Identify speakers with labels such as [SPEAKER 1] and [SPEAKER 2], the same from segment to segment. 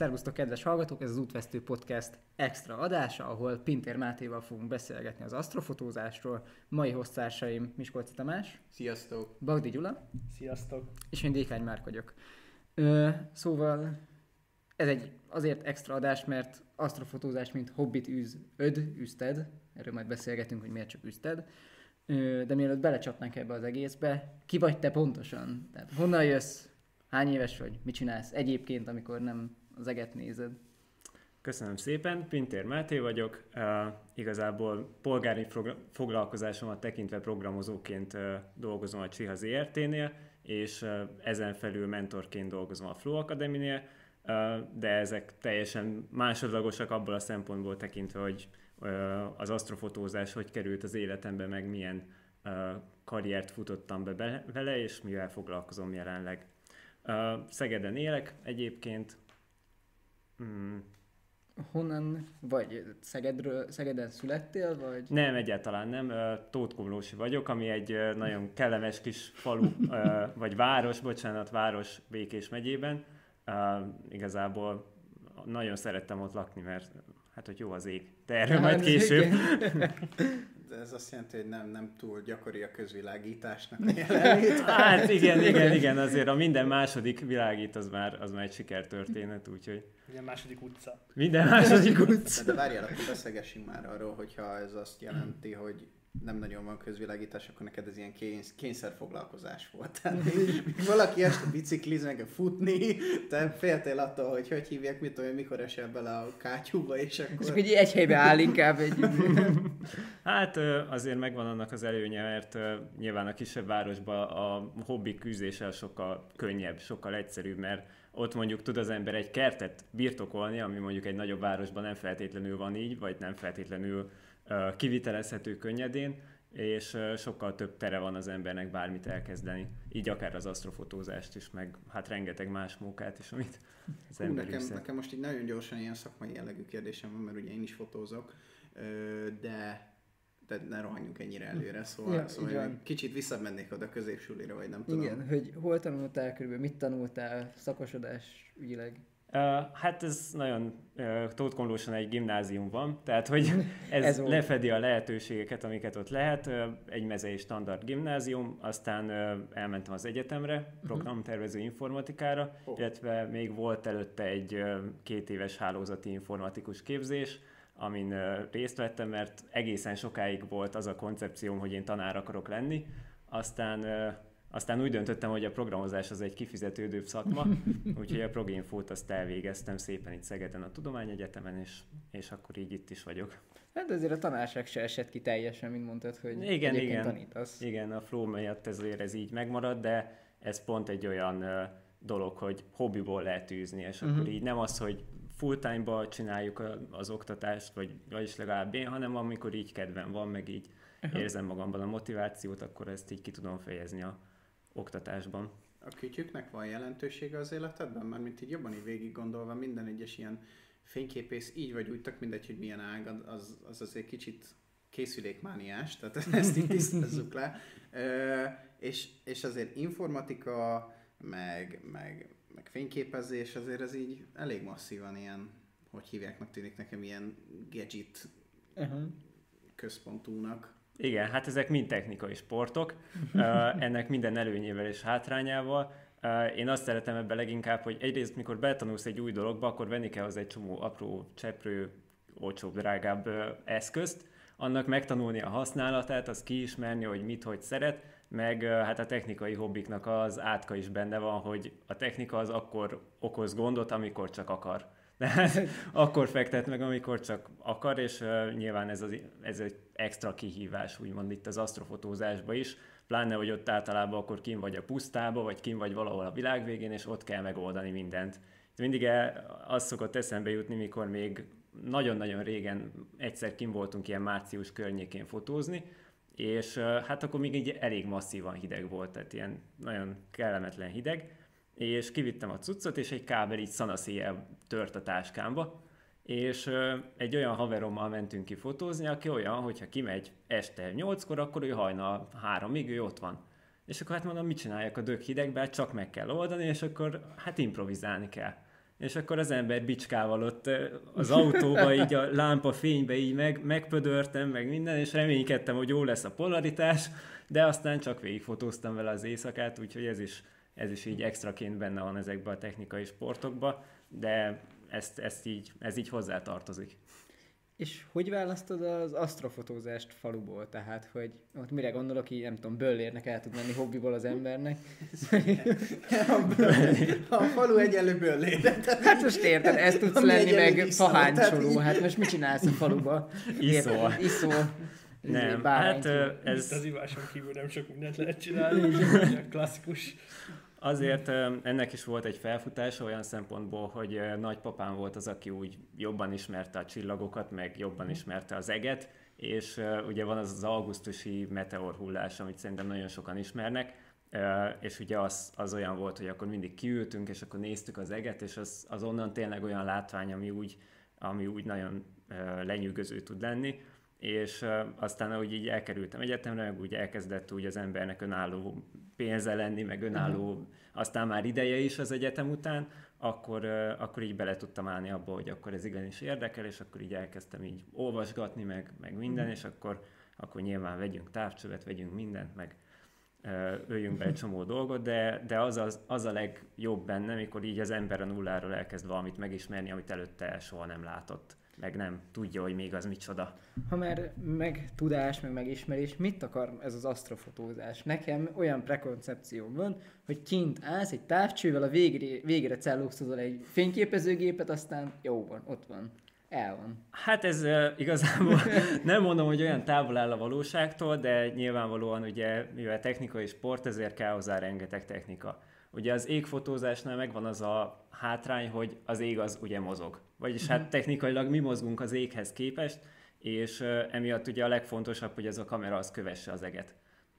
[SPEAKER 1] Szervusztok, kedves hallgatók! Ez az Útvesztő Podcast extra adása, ahol Pintér Mátéval fogunk beszélgetni az asztrofotózásról. Mai hoztársaim Miskolci Tamás.
[SPEAKER 2] Sziasztok!
[SPEAKER 1] Bagdi Gyula.
[SPEAKER 3] Sziasztok!
[SPEAKER 1] És én Dékány Márk vagyok. Szóval ez egy azért extra adás, mert asztrofotózás, mint hobbit üzted. Erről majd beszélgetünk, hogy miért csak üzted. De mielőtt belecsapnánk ebbe az egészbe, ki vagy te pontosan? Tehát honnan jössz? Hány éves vagy? Mit csinálsz egyébként, amikor nem az eget nézed?
[SPEAKER 3] Köszönöm szépen, Pintér Máté vagyok. Igazából polgári foglalkozásomat tekintve programozóként dolgozom a Csiha ZRT-nél, és ezen felül mentorként dolgozom a Flow Academy-nél, de ezek teljesen másodlagosak abból a szempontból tekintve, hogy az asztrofotózás hogy került az életembe, meg milyen karriert futottam be vele, és mivel foglalkozom jelenleg. Szegeden élek egyébként.
[SPEAKER 1] Honnan vagy? Szegeden születtél, vagy?
[SPEAKER 3] Nem, egyáltalán nem. Tótkomlósi vagyok, ami egy nagyon kellemes kis falu, vagy város Békés megyében. Igazából nagyon szerettem ott lakni, mert hát, hogy jó az ég. De erről majd később.
[SPEAKER 2] De ez azt jelenti, hogy nem túl gyakori a közvilágításnak a jelenlét.
[SPEAKER 3] Hát igen, azért a minden második világít az már egy sikertörténet, úgyhogy... Minden második utca.
[SPEAKER 2] De várjál, akkor beszélgessünk már arról, hogyha ez azt jelenti, hogy nem nagyon van közvilágítás, akkor neked ez ilyen kényszerfoglalkozás volt. Tehát valaki este bicikliz, meg futni, te féltél attól, hogy hívják, mit tudom, mikor esel bele a kátyúba, és akkor...
[SPEAKER 1] És akkor egy helybe áll inkább egy...
[SPEAKER 3] Hát azért megvan annak az előnye, mert nyilván a kisebb városban a hobbi küzdéssel sokkal könnyebb, sokkal egyszerűbb, mert ott mondjuk tud az ember egy kertet birtokolni, ami mondjuk egy nagyobb városban nem feltétlenül van így, vagy nem feltétlenül kivitelezhető könnyedén, és sokkal több tere van az embernek bármit elkezdeni. Így akár az asztrofotózást is, meg hát rengeteg más munkát is, amit az ember
[SPEAKER 2] nekem most így nagyon gyorsan ilyen szakmai jellegű kérdésem van, mert ugye én is fotózok, de ne rohanjunk ennyire előre, szóval kicsit visszamennék oda középsulira, vagy nem tudom.
[SPEAKER 1] Igen, hogy hol tanultál körülbelül, mit tanultál szakosodás ügyileg?
[SPEAKER 3] Hát ez nagyon Tótkomlóson egy gimnázium van, tehát hogy ez lefedi a lehetőségeket, amiket ott lehet. Egy mezei standard gimnázium, aztán elmentem az egyetemre, programtervező informatikára, illetve még volt előtte egy 2 éves hálózati informatikus képzés, amin részt vettem, mert egészen sokáig volt az a koncepcióm, hogy én tanár akarok lenni, aztán úgy döntöttem, hogy a programozás az egy kifizetődőbb szakma, úgyhogy a proginfót azt elvégeztem szépen itt Szegeden a Tudományegyetemen, és akkor így itt is vagyok.
[SPEAKER 1] Hát azért a tanárság se esett ki teljesen, mint mondtad, hogy
[SPEAKER 3] igen,
[SPEAKER 1] tanítasz.
[SPEAKER 3] Igen, a flow miatt ez így megmarad, de ez pont egy olyan dolog, hogy hobbiból lehet űzni, és akkor így nem az, hogy full-time-ba csináljuk az oktatást, vagyis legalább én, hanem amikor így kedvem van, meg így érzem magamban a motivációt, akkor ezt így ki tudom fejezni a oktatásban.
[SPEAKER 2] A kütyüknek van jelentősége az életedben? Mármint így jobban így végig gondolva, minden egyes ilyen fényképész így vagy úgy, tök mindegy, hogy milyen ág, az azért kicsit készülékmániás, tehát ezt így tisztázzuk le. És azért informatika, meg fényképezés, azért ez így elég masszívan ilyen, hogy hívják, tűnik nekem ilyen gadget központúnak.
[SPEAKER 3] Igen, hát ezek mind technikai sportok, ennek minden előnyével és hátrányával. Én azt szeretem ebben leginkább, hogy egyrészt mikor betanulsz egy új dologba, akkor venni kell az egy csomó apró, cseprő, olcsóbb, drágább eszközt, annak megtanulni a használatát, azt kiismerni, hogy mit, hogy szeret, meg hát a technikai hobbiknak az átka is benne van, hogy a technika az akkor okoz gondot, amikor csak akar. Tehát akkor fektet meg, amikor csak akar, és nyilván ez egy extra kihívás, úgymond itt az asztrofotózásban is, pláne, hogy ott általában akkor kim vagy a pusztába, vagy kim vagy valahol a világ végén, és ott kell megoldani mindent. Mindig az szokott eszembe jutni, mikor még nagyon-nagyon régen egyszer kim voltunk ilyen március környékén fotózni, és hát akkor még így elég masszívan hideg volt, tehát ilyen nagyon kellemetlen hideg, és kivittem a cuccot, és egy kábel így szanaszéjjel tört a táskámba, és egy olyan haverommal mentünk ki fotózni, aki olyan, hogyha kimegy este 8-kor, akkor ő hajnal 3-ig, ő ott van. És akkor hát mondom, mit csináljak a dög hidegben, csak meg kell oldani, és akkor hát improvizálni kell. és akkor az ember bicskával ott az autóba, így a lámpa fénybe így megpödörtem, meg minden, és reménykedtem, hogy jó lesz a polaritás, de aztán csak végigfotóztam vele az éjszakát, úgyhogy ez is így extraként benne van ezekben a technikai sportokban, de ez így hozzátartozik.
[SPEAKER 1] És hogy választod az asztrofotózást faluból? Tehát, hogy ott mire gondolok, így nem tudom, Böllérnek el tud menni hobbiból az embernek.
[SPEAKER 2] A falu egyenlő Böllér.
[SPEAKER 1] Hát most érted, ezt tudsz
[SPEAKER 2] Ami
[SPEAKER 1] lenni,
[SPEAKER 2] egyenlő
[SPEAKER 1] meg
[SPEAKER 2] iszol,
[SPEAKER 1] fahánycsoló. Hát most mit csinálsz a faluba?
[SPEAKER 3] Iszol.
[SPEAKER 1] Nem,
[SPEAKER 3] hát
[SPEAKER 4] ez... Az iváson kívül nem sok mindent lehet csinálni. Klasszikus.
[SPEAKER 3] Azért ennek is volt egy felfutása olyan szempontból, hogy nagypapám volt az, aki úgy jobban ismerte a csillagokat, meg jobban ismerte az eget, és ugye van az augusztusi meteorhullás, amit szerintem nagyon sokan ismernek, és ugye az olyan volt, hogy akkor mindig kiültünk, és akkor néztük az eget, és az onnan tényleg olyan látvány, ami úgy nagyon lenyűgöző tud lenni, és aztán ahogy így elkerültem egyetemre, meg úgy elkezdett úgy az embernek önálló pénze lenni, meg önálló, aztán már ideje is az egyetem után, akkor így bele tudtam állni abba, hogy akkor ez igenis érdekel, és akkor így elkezdtem így olvasgatni, meg minden, és akkor nyilván vegyünk távcsövet, vegyünk mindent, meg öljünk be egy csomó dolgot, de az a legjobb benne, mikor így az ember a nulláról elkezd valamit megismerni, amit előtte soha nem látott, meg nem tudja, hogy még az micsoda.
[SPEAKER 1] Ha már meg tudás, meg megismerés, mit akar ez az asztrofotózás? Nekem olyan prekoncepcióm van, hogy kint állsz egy távcsővel, a végére celluxozol egy fényképezőgépet, aztán jó van, ott van. El van.
[SPEAKER 3] Hát ez igazából nem mondom, hogy olyan távol áll a valóságtól, de nyilvánvalóan ugye, mivel technikai sport, ezért kell hozzá rengeteg technika. Ugye az égfotózásnál megvan az a hátrány, hogy az ég az ugye mozog. Vagyis hát technikailag mi mozgunk az éghez képest, és emiatt ugye a legfontosabb, hogy ez a kamera az kövesse az eget.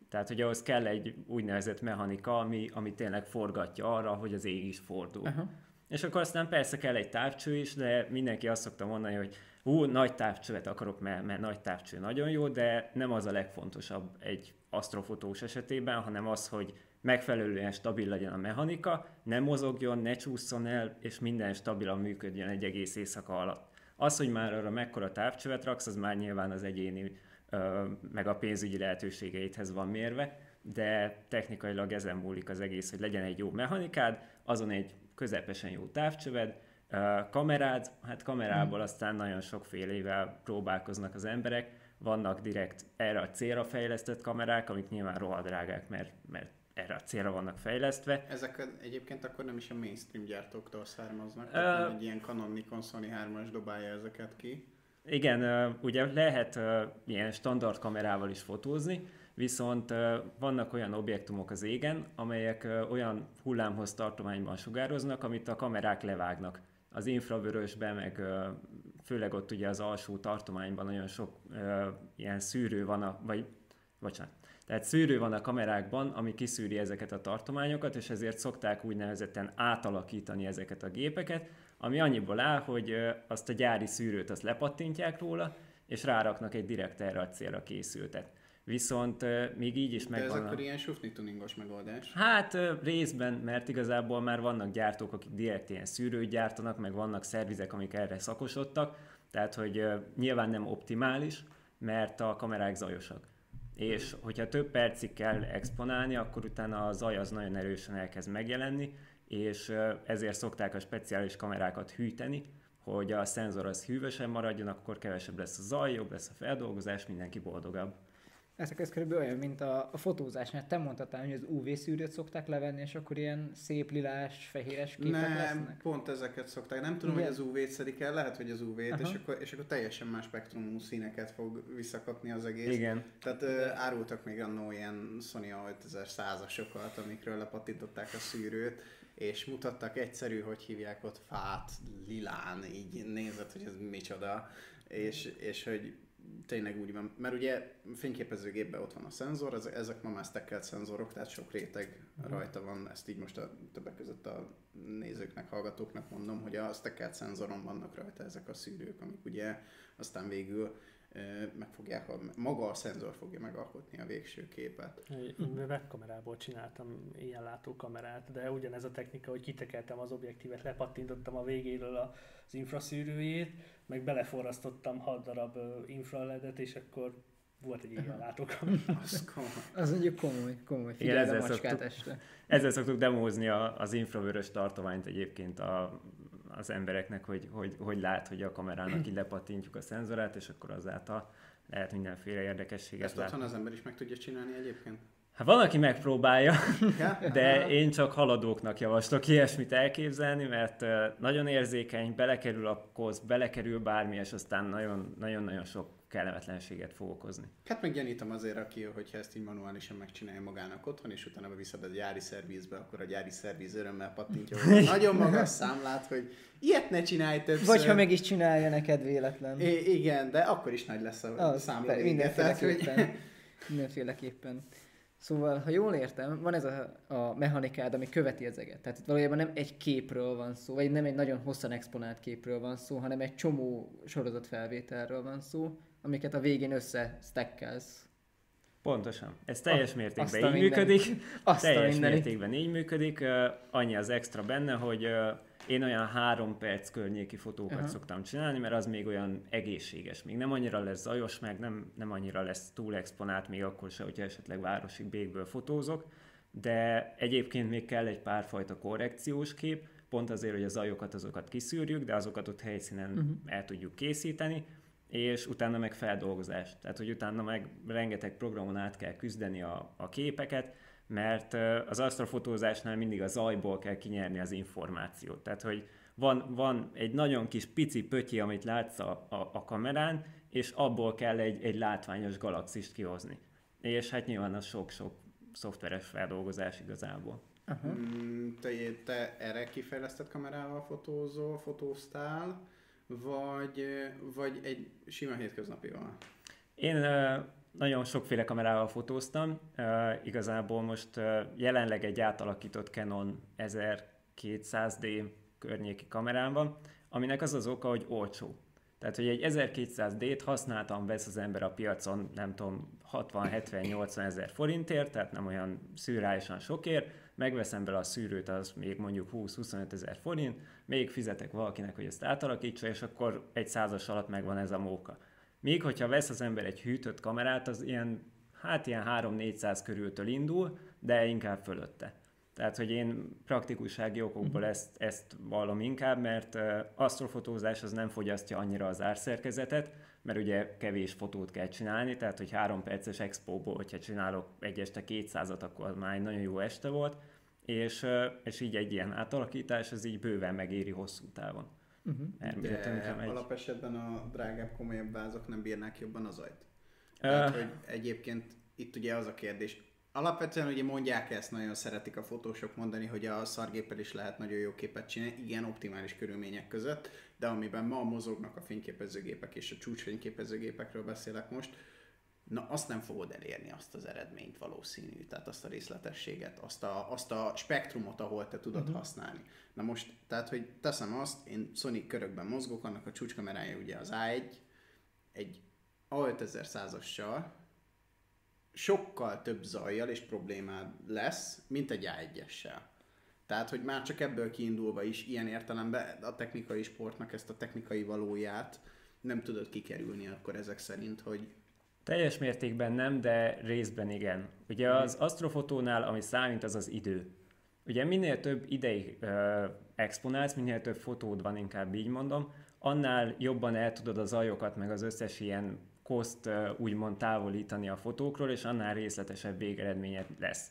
[SPEAKER 3] Tehát ugye ahhoz kell egy úgynevezett mechanika, ami tényleg forgatja arra, hogy az ég is fordul. Uh-huh. És akkor aztán persze kell egy távcső is, de mindenki azt szokta mondani, hogy nagy távcsövet akarok, mert nagy távcső nagyon jó, de nem az a legfontosabb egy asztrofotós esetében, hanem az, hogy megfelelően stabil legyen a mechanika, ne mozogjon, ne csúszson el, és minden stabilan működjön egy egész éjszaka alatt. Az, hogy már arra mekkora távcsövet raksz, az már nyilván az egyéni, meg a pénzügyi lehetőségeidhez van mérve, de technikailag ezen múlik az egész, hogy legyen egy jó mechanikád, azon egy közepesen jó távcsöved, kamerád, hát kamerából aztán nagyon sokfélével próbálkoznak az emberek, vannak direkt erre a célra fejlesztett kamerák, amik nyilván rohadrágák, mert erre a célra vannak fejlesztve.
[SPEAKER 2] Ezek egyébként akkor nem is a mainstream gyártóktól származnak, tehát egy ilyen Canon, Nikon, Sony 3-as dobálja ezeket ki.
[SPEAKER 3] Igen, ugye lehet ilyen standard kamerával is fotózni, viszont vannak olyan objektumok az égen, amelyek olyan hullámhossz tartományban sugároznak, amit a kamerák levágnak. Az infravörösben, meg főleg ott ugye az alsó tartományban nagyon sok ilyen szűrő van, tehát szűrő van a kamerákban, ami kiszűri ezeket a tartományokat, és ezért szokták úgynevezetten átalakítani ezeket a gépeket, ami annyiból áll, hogy azt a gyári szűrőt azt lepattintják róla, és ráraknak egy direkt erre a célra készültet. Viszont még így is megvan.
[SPEAKER 2] De ez akkor ilyen sufni tuningos megoldás?
[SPEAKER 3] Hát részben, mert igazából már vannak gyártók, akik direkt ilyen szűrőt gyártanak, meg vannak szervizek, amik erre szakosodtak, tehát hogy nyilván nem optimális, mert a kamerák zajosak. És hogyha több percig kell exponálni, akkor utána a zaj az nagyon erősen elkezd megjelenni, és ezért szokták a speciális kamerákat hűteni, hogy a szenzor az hűvösen maradjon, akkor kevesebb lesz a zaj, jobb lesz a feldolgozás, mindenki boldogabb.
[SPEAKER 1] Ez körülbelül olyan, mint a fotózásnál. Te mondtad, hogy az UV-szűrőt szokták levenni, és akkor ilyen szép lilás, fehéres képek lesznek?
[SPEAKER 2] Nem, pont ezeket szokták. Nem tudom, hogy az UV-t szedik el, lehet, hogy az UV-t, és akkor teljesen más spektrumú színeket fog visszakapni az egész.
[SPEAKER 3] Igen.
[SPEAKER 2] Tehát árultak még annó ilyen Sony A5100-asokat, amikről lepattintották a szűrőt, és mutattak egyszerű, hogy hívják ott fát, lilán, így nézett, hogy ez micsoda, és hogy tényleg úgy van, mert ugye fényképezőgépben ott van a szenzor, ezek ma már stackelt szenzorok, tehát sok réteg rajta van, ezt így most többek között a nézőknek, hallgatóknak mondom, hogy a stackelt szenzoron vannak rajta ezek a szűrők, amik ugye aztán végül maga a szenzor fogja megalkotni a végső képet.
[SPEAKER 4] Én webkamerából csináltam ilyen látókamerát, de ugyanez a technika, hogy kitekeltem az objektívet, lepattintottam a végéről az infraszűrőjét, meg beleforrasztottam 6 darab infraledet, és akkor volt egy ilyen látókamera.
[SPEAKER 1] Az mondjuk komoly. Figyeld a macskát este.
[SPEAKER 3] Ezzel szoktuk demózni az infravörös tartományt egyébként az embereknek, hogy lát, hogy a kamerának így lepattintjuk a szenzorát, és akkor azáltal lehet mindenféle érdekességet
[SPEAKER 2] látni. Ezt otthon az ember is meg tudja csinálni egyébként?
[SPEAKER 3] Hát van, aki megpróbálja, de én csak haladóknak javaslok ilyesmit elképzelni, mert nagyon érzékeny, belekerül a kosz, belekerül bármi, és aztán nagyon-nagyon sok kellemetlenséget fog okozni.
[SPEAKER 2] Hát meggyanítom azért, hogyha ezt így manuálisan megcsinálja magának otthon, és utána beviszed a gyári szervizbe, akkor a gyári szerviz örömmel pattintja, hogy nagyon magas számlát, hogy ilyet ne csinálj többször.
[SPEAKER 1] Vagy ha meg is csinálja neked véletlen.
[SPEAKER 2] Igen, de akkor is nagy lesz a számla vége.
[SPEAKER 1] Mindenféleképpen. Szóval, ha jól értem, van ez a mechanikád, ami követi az eget. Tehát itt valójában nem egy képről van szó, vagy nem egy nagyon hosszan exponált képről van szó, hanem egy csomó sorozatfelvételről van szó, amiket a végén összestekkelsz.
[SPEAKER 3] Pontosan. Ez teljes mértékben így működik. Teljes mértékben így működik. Annyi az extra benne, hogy én olyan 3 perc környéki fotókat szoktam csinálni, mert az még olyan egészséges. Még nem annyira lesz zajos, meg nem annyira lesz túl exponált, még akkor se, hogyha esetleg városi békből fotózok. De egyébként még kell egy párfajta korrekciós kép, pont azért, hogy a zajokat azokat kiszűrjük, de azokat ott helyszínen el tudjuk készíteni, és utána meg feldolgozás. Tehát, hogy utána meg rengeteg programon át kell küzdeni a képeket, mert az asztrofotózásnál mindig a zajból kell kinyerni az információt. Tehát, hogy van egy nagyon kis pici pötyi, amit látsz a kamerán, és abból kell egy látványos galaxist kihozni. És hát nyilván az sok-sok szoftveres feldolgozás igazából.
[SPEAKER 2] Te erre kifejlesztett kamerával fotóztál, vagy egy sima hétköznapival?
[SPEAKER 3] Én nagyon sokféle kamerával fotóztam. Igazából most jelenleg egy átalakított Canon 1200D környéki kamerám van, aminek az az oka, hogy olcsó. Tehát, hogy egy 1200D-t használtan vesz az ember a piacon, nem tudom, 60-70-80 ezer forintért, tehát nem olyan szürreálisan sokért, megveszem bele a szűrőt, az még mondjuk 20-25 ezer forint, még fizetek valakinek, hogy ezt átalakítsa, és akkor egy 100-as alatt megvan ez a móka. Míg, hogyha vesz az ember egy hűtött kamerát, az ilyen 3-400 körültől indul, de inkább fölötte. Tehát, hogy én praktikussági okokból ezt vallom inkább, mert asztrofotózás az nem fogyasztja annyira az árszerkezetet, mert ugye kevés fotót kell csinálni, tehát, hogy 3 perces expóból, hogyha csinálok egy este 200-at, akkor már egy nagyon jó este volt, és így egy ilyen átalakítás, az így bőven megéri hosszú távon.
[SPEAKER 2] De alapesetben a drágább, komolyabb vázok nem bírnák jobban a zajt? Tehát, hogy egyébként itt ugye az a kérdés, alapvetően ugye mondják ezt, nagyon szeretik a fotósok mondani, hogy a szargéppel is lehet nagyon jó képet csinálni, igen, optimális körülmények között, de amiben ma mozognak a fényképezőgépek, és a csúcsfényképezőgépekről beszélek most, na azt nem fogod elérni, azt az eredményt valószínű, tehát azt a részletességet, azt a spektrumot, ahol te tudod használni. Na most, tehát, hogy teszem azt, én Sony körökben mozgok, annak a csúcskamerája ugye az A1, egy A5100-assal, sokkal több zajjal és problémád lesz, mint egy A1-essel. Tehát, hogy már csak ebből kiindulva is ilyen értelemben a technikai sportnak ezt a technikai valóját nem tudod kikerülni akkor ezek szerint, hogy...
[SPEAKER 3] Teljes mértékben nem, de részben igen. Ugye az asztrofotónál, ami számít, az az idő. Ugye minél több ideig exponálsz, minél több fotód van, inkább így mondom, annál jobban el tudod a zajokat, meg az összes ilyen koszt úgymond távolítani a fotókról, és annál részletesebb végeredményed lesz.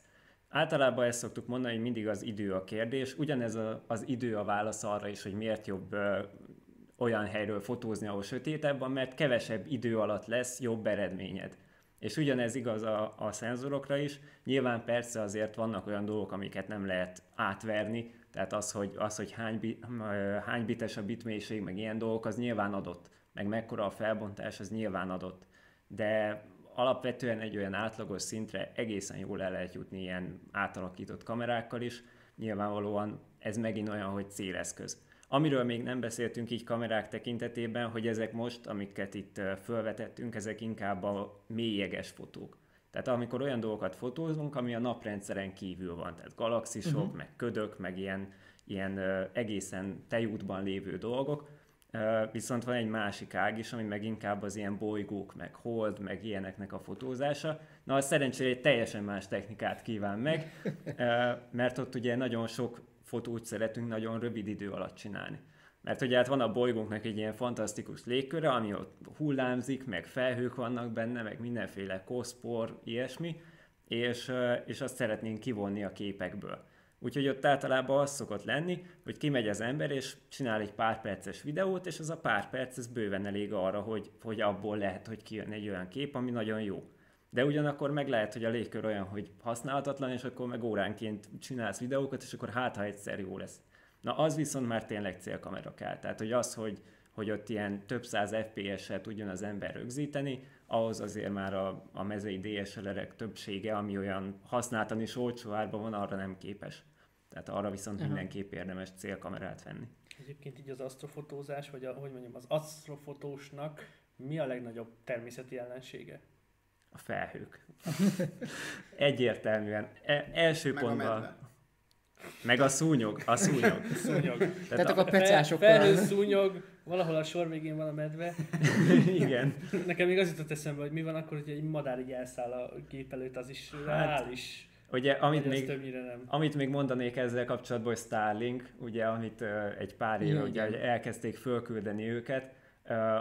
[SPEAKER 3] Általában ezt szoktuk mondani, hogy mindig az idő a kérdés. Ugyanez az idő a válasz arra is, hogy miért jobb olyan helyről fotózni, ahol sötétebb van, mert kevesebb idő alatt lesz jobb eredményed. És ugyanez igaz a szenzorokra is. Nyilván persze azért vannak olyan dolgok, amiket nem lehet átverni, tehát az, hogy hány bites a bitmélység, meg ilyen dolgok, az nyilván adott. Meg mekkora a felbontás, az nyilván adott. De alapvetően egy olyan átlagos szintre egészen jól el lehet jutni ilyen átalakított kamerákkal is. Nyilvánvalóan ez megint olyan, hogy céleszköz. Amiről még nem beszéltünk így kamerák tekintetében, hogy ezek most, amiket itt felvetettünk, ezek inkább a mélyjeges fotók. Tehát amikor olyan dolgokat fotózunk, ami a naprendszeren kívül van, tehát galaxisok, meg ködök, meg ilyen egészen tejútban lévő dolgok, viszont van egy másik ág is, ami meg inkább az ilyen bolygók, meg hold, meg ilyeneknek a fotózása. Na, az szerencsére egy teljesen más technikát kíván meg, mert ott ugye nagyon sok fotót szeretünk nagyon rövid idő alatt csinálni. Mert ugye hát van a bolygónknak egy ilyen fantasztikus légköre, ami ott hullámzik, meg felhők vannak benne, meg mindenféle koszpor, ilyesmi, és azt szeretnénk kivonni a képekből. Úgyhogy ott általában az szokott lenni, hogy kimegy az ember, és csinál egy pár perces videót, és az a pár perc, ez bőven elég arra, hogy abból lehet, hogy kijön egy olyan kép, ami nagyon jó. De ugyanakkor meg lehet, hogy a légkör olyan, hogy használhatatlan, és akkor meg óránként csinálsz videókat, és akkor ha egyszer jó lesz. Na az viszont már tényleg célkamera kell. Tehát, hogy az, hogy ott ilyen több száz FPS-sel tudjon az ember rögzíteni, ahhoz azért már a mezei DSLR-ek többsége, ami olyan használtan is olcsó árban van, arra nem képes. Tehát arra viszont mindenképp érdemes célkamerát venni.
[SPEAKER 4] Egyébként így az asztrofotózás, vagy az asztrofotósnak mi a legnagyobb természeti ellensége?
[SPEAKER 3] A felhők. Egyértelműen. Első
[SPEAKER 2] meg
[SPEAKER 3] pontban. Meg a szúnyog.
[SPEAKER 4] Szúnyog.
[SPEAKER 1] Tehát a pecásokkal.
[SPEAKER 4] Felhő, szúnyog, valahol a sor végén van a medve.
[SPEAKER 3] Igen.
[SPEAKER 4] Nekem még az jutott eszembe, hogy mi van akkor, hogy egy madár így elszáll a gép előtt, az is reális.
[SPEAKER 3] Ugye, amit még mondanék ezzel kapcsolatban, hogy Starlink, ugye, amit egy pár éve ugye elkezdték fölküldeni őket,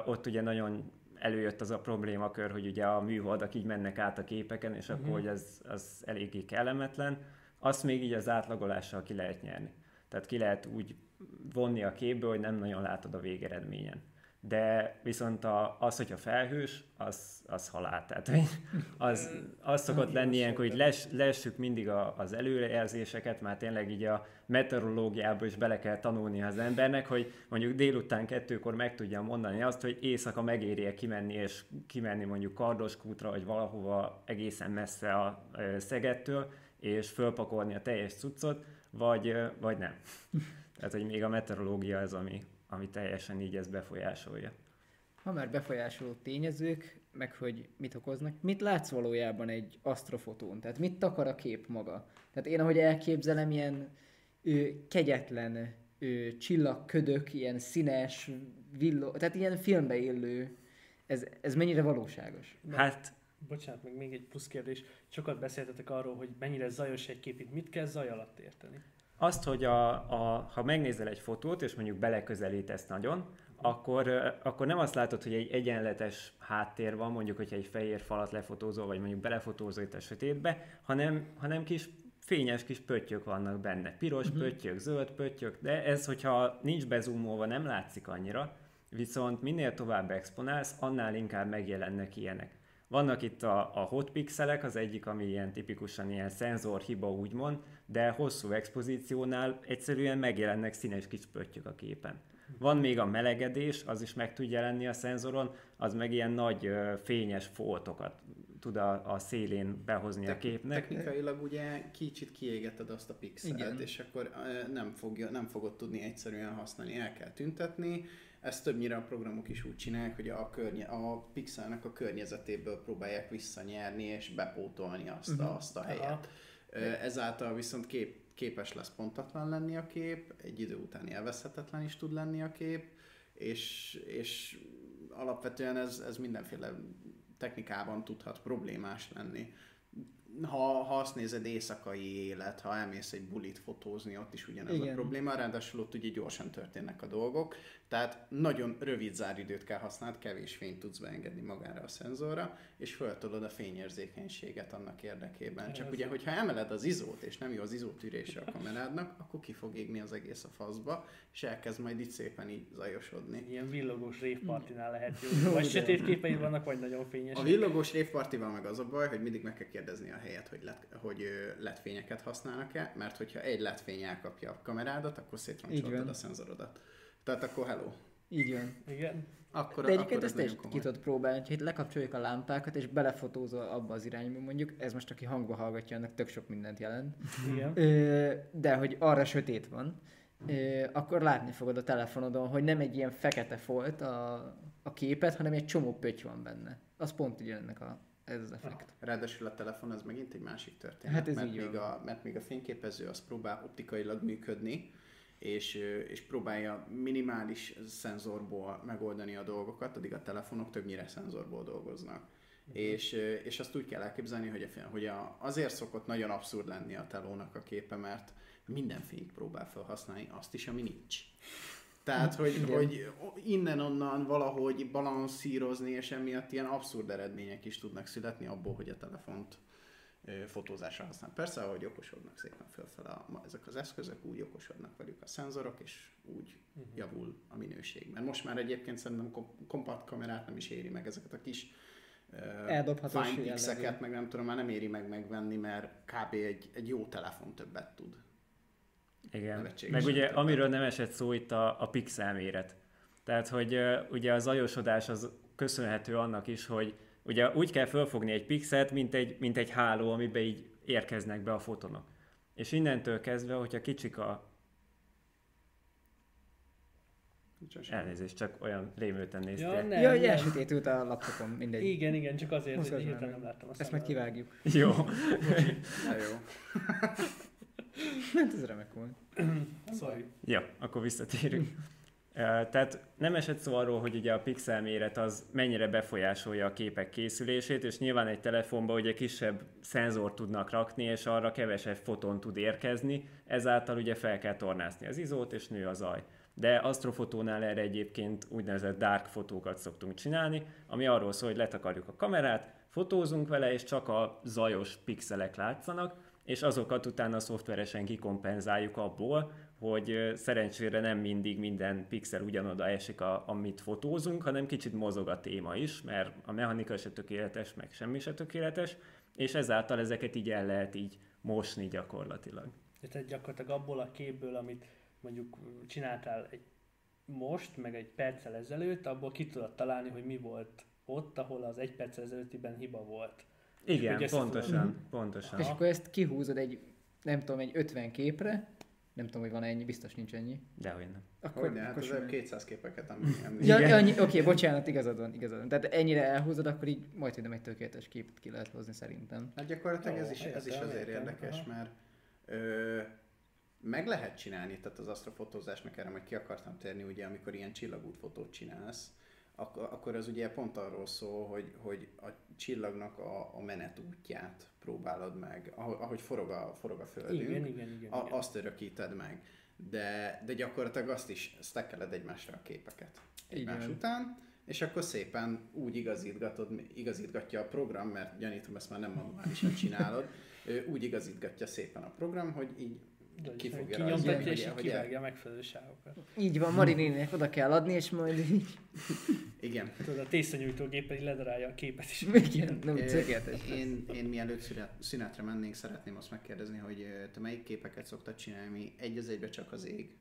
[SPEAKER 3] ott ugye nagyon előjött az a problémakör, hogy ugye a műholdak így mennek át a képeken, és akkor hogy az eléggé kellemetlen. Azt még így az átlagolással ki lehet nyerni. Tehát ki lehet úgy vonni a képből, hogy nem nagyon látod a végeredményen. De viszont hogyha felhős, az halál. Tehát az szokott lenni ilyenkor, hogy lessük mindig az előrejelzéseket, már tényleg így a meteorológiából is bele kell tanulni az embernek, hogy mondjuk délután 2-kor meg tudja mondani azt, hogy éjszaka megéri-e kimenni mondjuk Kardoskútra, vagy valahova egészen messze a Szegedtől, és fölpakolni a teljes cuccot, vagy nem. Tehát, hogy még a meteorológia az, ami teljesen így ezt befolyásolja.
[SPEAKER 1] Ha már befolyásoló tényezők, meg hogy mit okoznak, mit látsz valójában egy asztrofotón? Tehát mit takar a kép maga? Tehát én ahogy elképzelem, ilyen kegyetlen csillagködök, ilyen színes, tehát ilyen filmbe illő. Ez mennyire valóságos?
[SPEAKER 3] Hát...
[SPEAKER 4] Bocsánat, meg még egy plusz kérdés. Sokat beszéltetek arról, hogy mennyire zajos egy kép, itt mit kell zaj alatt érteni?
[SPEAKER 3] Azt, hogy ha megnézel egy fotót, és mondjuk beleközelítesz nagyon, akkor nem azt látod, hogy egy egyenletes háttér van, mondjuk, hogyha egy fehér falat lefotózol, vagy mondjuk belefotózol itt a sötétbe, hanem kis fényes kis pöttyök vannak benne. Piros pöttyök, zöld pöttyök, de ez, hogyha nincs bezumolva, nem látszik annyira, viszont minél tovább exponálsz, annál inkább megjelennek ilyenek. Vannak itt a hot pixelek, az egyik, ami ilyen tipikusan ilyen szenzorhiba úgymond, de hosszú expozíciónál egyszerűen megjelennek színes kis pöttyök a képen. Van még a melegedés, az is meg tud jelenni a szenzoron, az meg ilyen nagy fényes foltokat tud a szélén behozni a képnek.
[SPEAKER 2] Technikailag ugye kicsit kiégeted azt a pixelt, és akkor nem fogod tudni egyszerűen használni, el kell tüntetni. Ezt többnyire a programok is úgy csinálják, hogy a pixelnek a környezetéből próbálják visszanyerni és bepótolni azt a helyet. Ezáltal viszont képes lesz pontatlan lenni a kép, egy idő után élvezhetetlen is tud lenni a kép, és alapvetően ez mindenféle technikában tudhat problémás lenni. Ha azt nézed, éjszakai élet, ha elmész egy bulit fotózni, ott is ugyanez a probléma, ráadásul ott ugye gyorsan történnek a dolgok, tehát nagyon rövid záridőt kell használni, kevés fényt tudsz beengedni magára a szenzorra, és föltolod a fényérzékenységet annak érdekében. Csak ugye, hogyha emeled az izót, és nem jó az izótűrése a kamerádnak, akkor ki fog égni az egész a faszba, és elkezd majd itt szépen így zajosodni.
[SPEAKER 4] Ilyen villogós révpartinál lehet jó. Vagy sötét képeid vannak, vagy nagyon fényesek.
[SPEAKER 2] A villogós révpartival meg az a baj, hogy mindig meg kell kérdezni a helyet, hogy LED-fényeket használnak-e, mert hogyha egy LED-fény elkapja a kamerádat, akkor szétroncsoltad a szenzorodat. Tehát akkor hello.
[SPEAKER 1] Így van.
[SPEAKER 4] Igen.
[SPEAKER 1] De egyébként ezt is ki tudod próbálni, hogy lekapcsoljuk a lámpákat, és belefotózol abba az irányba mondjuk, ez most aki hangba hallgatja, annak tök sok mindent jelent.
[SPEAKER 4] Igen.
[SPEAKER 1] De hogy arra sötét van, akkor látni fogod a telefonodon, hogy nem egy ilyen fekete folt a képet, hanem egy csomó pötty van benne. Az pont ugye ennek ez az effekt.
[SPEAKER 2] Ráadásul a telefon az megint egy másik történet,
[SPEAKER 1] Hát ez
[SPEAKER 2] mert még a fényképező az próbál optikailag működni, és próbálja minimális szenzorból megoldani a dolgokat, addig a telefonok többnyire szenzorból dolgoznak. És azt úgy kell elképzelni, hogy azért szokott nagyon abszurd lenni a telónak a képe, mert minden fényt próbál felhasználni, azt is, ami nincs. Tehát, hogy innen-onnan valahogy balanszírozni, és emiatt ilyen abszurd eredmények is tudnak születni abból, hogy a telefont fotózásra használ. Persze, ahogy okosodnak szépen fölfele ezek az eszközök, úgy okosodnak velük a szenzorok, és úgy javul a minőség. Mert most már egyébként szerintem kompakt kamerát nem is éri meg ezeket a kis Find X-eket, meg nem tudom, már nem éri meg megvenni, mert kb. Egy jó telefon többet tud.
[SPEAKER 3] Igen, meg ugye amiről nem esett szó itt a pixel méret. Tehát, hogy ugye a zajosodás az köszönhető annak is, hogy ugye úgy kell felfogni egy pixelt, mint egy háló, amiben így érkeznek be a fotonok. És innentől kezdve, hogyha kicsik Elnézést, csak olyan rémülten néztél.
[SPEAKER 1] Ja, hogy elsütétült a laptopon, mindegy.
[SPEAKER 4] Igen, csak azért, hogy hirtelen nem láttam.
[SPEAKER 1] Ezt meg kivágjuk.
[SPEAKER 3] Jó.
[SPEAKER 2] Jó.
[SPEAKER 1] Hát ez remek volt.
[SPEAKER 4] Sorry.
[SPEAKER 3] Ja, akkor visszatérünk. Tehát nem esett szó arról, hogy ugye a pixel méret az mennyire befolyásolja a képek készülését, és nyilván egy telefonban ugye kisebb szenzort tudnak rakni, és arra kevesebb foton tud érkezni, ezáltal ugye fel kell tornászni az izót, és nő a zaj. De asztrofotónál erre egyébként úgynevezett dark fotókat szoktunk csinálni, ami arról szól, hogy letakarjuk a kamerát, fotózunk vele, és csak a zajos pixelek látszanak, és azokat utána szoftveresen kikompenzáljuk abból, hogy szerencsére nem mindig minden pixel ugyanoda esik, amit fotózunk, hanem kicsit mozog a téma is, mert a mechanika se tökéletes, meg semmi se tökéletes, és ezáltal ezeket így el lehet így mosni gyakorlatilag.
[SPEAKER 4] Tehát gyakorlatilag abból a képből, amit mondjuk csináltál most, meg egy perccel ezelőtt, abból ki tudod találni, hogy mi volt ott, ahol az egy perccel ezelőttiben hiba volt.
[SPEAKER 3] Igen, pontosan.
[SPEAKER 1] És akkor ezt kihúzod nem tudom, egy 50 képre, nem tudom, hogy van ennyi, biztos nincs ennyi.
[SPEAKER 3] Dehogy nem.
[SPEAKER 2] Akkor hát az 200 képeket említem.
[SPEAKER 1] Ja, oké, bocsánat, igazad van. Tehát ennyire elhúzod, akkor így majd nem egy tökéletes képet ki lehet hozni szerintem.
[SPEAKER 2] Hát gyakorlatilag ez is azért érdekes, mert meg lehet csinálni, tehát az asztrofotózásnak erre majd ki akartam térni, ugye amikor ilyen csillagútfotót csinálsz, akkor az ugye pont arról szól, hogy a csillagnak a menetútját próbálod meg, ahogy forog a Földünk,
[SPEAKER 4] igen.
[SPEAKER 2] Azt örökíted meg. De gyakorlatilag azt is stackeled egymásra a képeket egymás után, és akkor szépen úgy igazítgatja a program, mert gyanítom, ezt már nem manuálisan csinálod, úgy igazítgatja szépen a program, hogy így ki fogja
[SPEAKER 4] kinyomtatja, és kivágja a megfelelő sávokat.
[SPEAKER 1] Így van, Marinének oda kell adni, és majd így...
[SPEAKER 2] Igen.
[SPEAKER 4] Tudod, a tésztanyújtógéppel így ledarálja a képet is.
[SPEAKER 1] Igen, nem tökéletes.
[SPEAKER 2] Én mielőtt szünetre mennénk, szeretném azt megkérdezni, hogy te melyik képeket szoktad csinálni, egy az egybe csak az ég?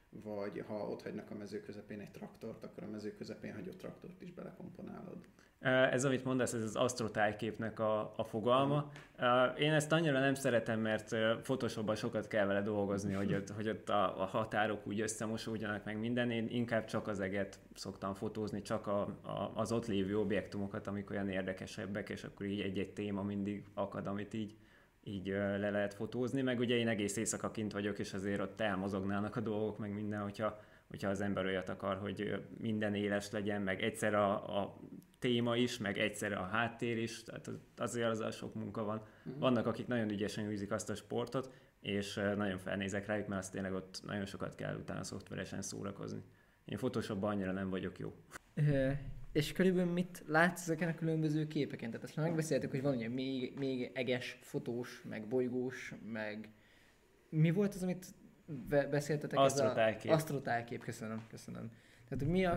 [SPEAKER 2] Vagy ha ott hagynak a mező közepén egy traktort, akkor a mező közepén hagyott traktort is belekomponálod?
[SPEAKER 3] Ez, amit mondasz, ez az asztrotájképnek a fogalma. Én ezt annyira nem szeretem, mert Photoshopban sokat kell vele dolgozni, hogy ott a határok úgy összemosódjanak meg minden. Én inkább csak az eget szoktam fotózni, csak az ott lévő objektumokat, amik olyan érdekesebbek, és akkor így egy-egy téma mindig akad, amit így le lehet fotózni. Meg ugye én egész éjszaka kint vagyok, és azért ott elmozognának a dolgok, meg minden, hogyha az ember olyat akar, hogy minden éles legyen, meg egyszer a téma is, meg egyszerre a háttér is, tehát azért az sok munka van. Vannak, akik nagyon ügyesen űzik azt a sportot, és nagyon felnézek rájuk, mert azt tényleg ott nagyon sokat kell utána szoftveresen szórakozni. Én Photoshopban annyira nem vagyok jó.
[SPEAKER 1] És körülbelül mit látsz ezeken a különböző képeken? Tehát ezt már megbeszéltük, hogy van ugye még eges, fotós, meg bolygós, meg... Mi volt az, amit beszéltetek?
[SPEAKER 3] Asztrotájkép.
[SPEAKER 1] Asztrotájkép, köszönöm. Tehát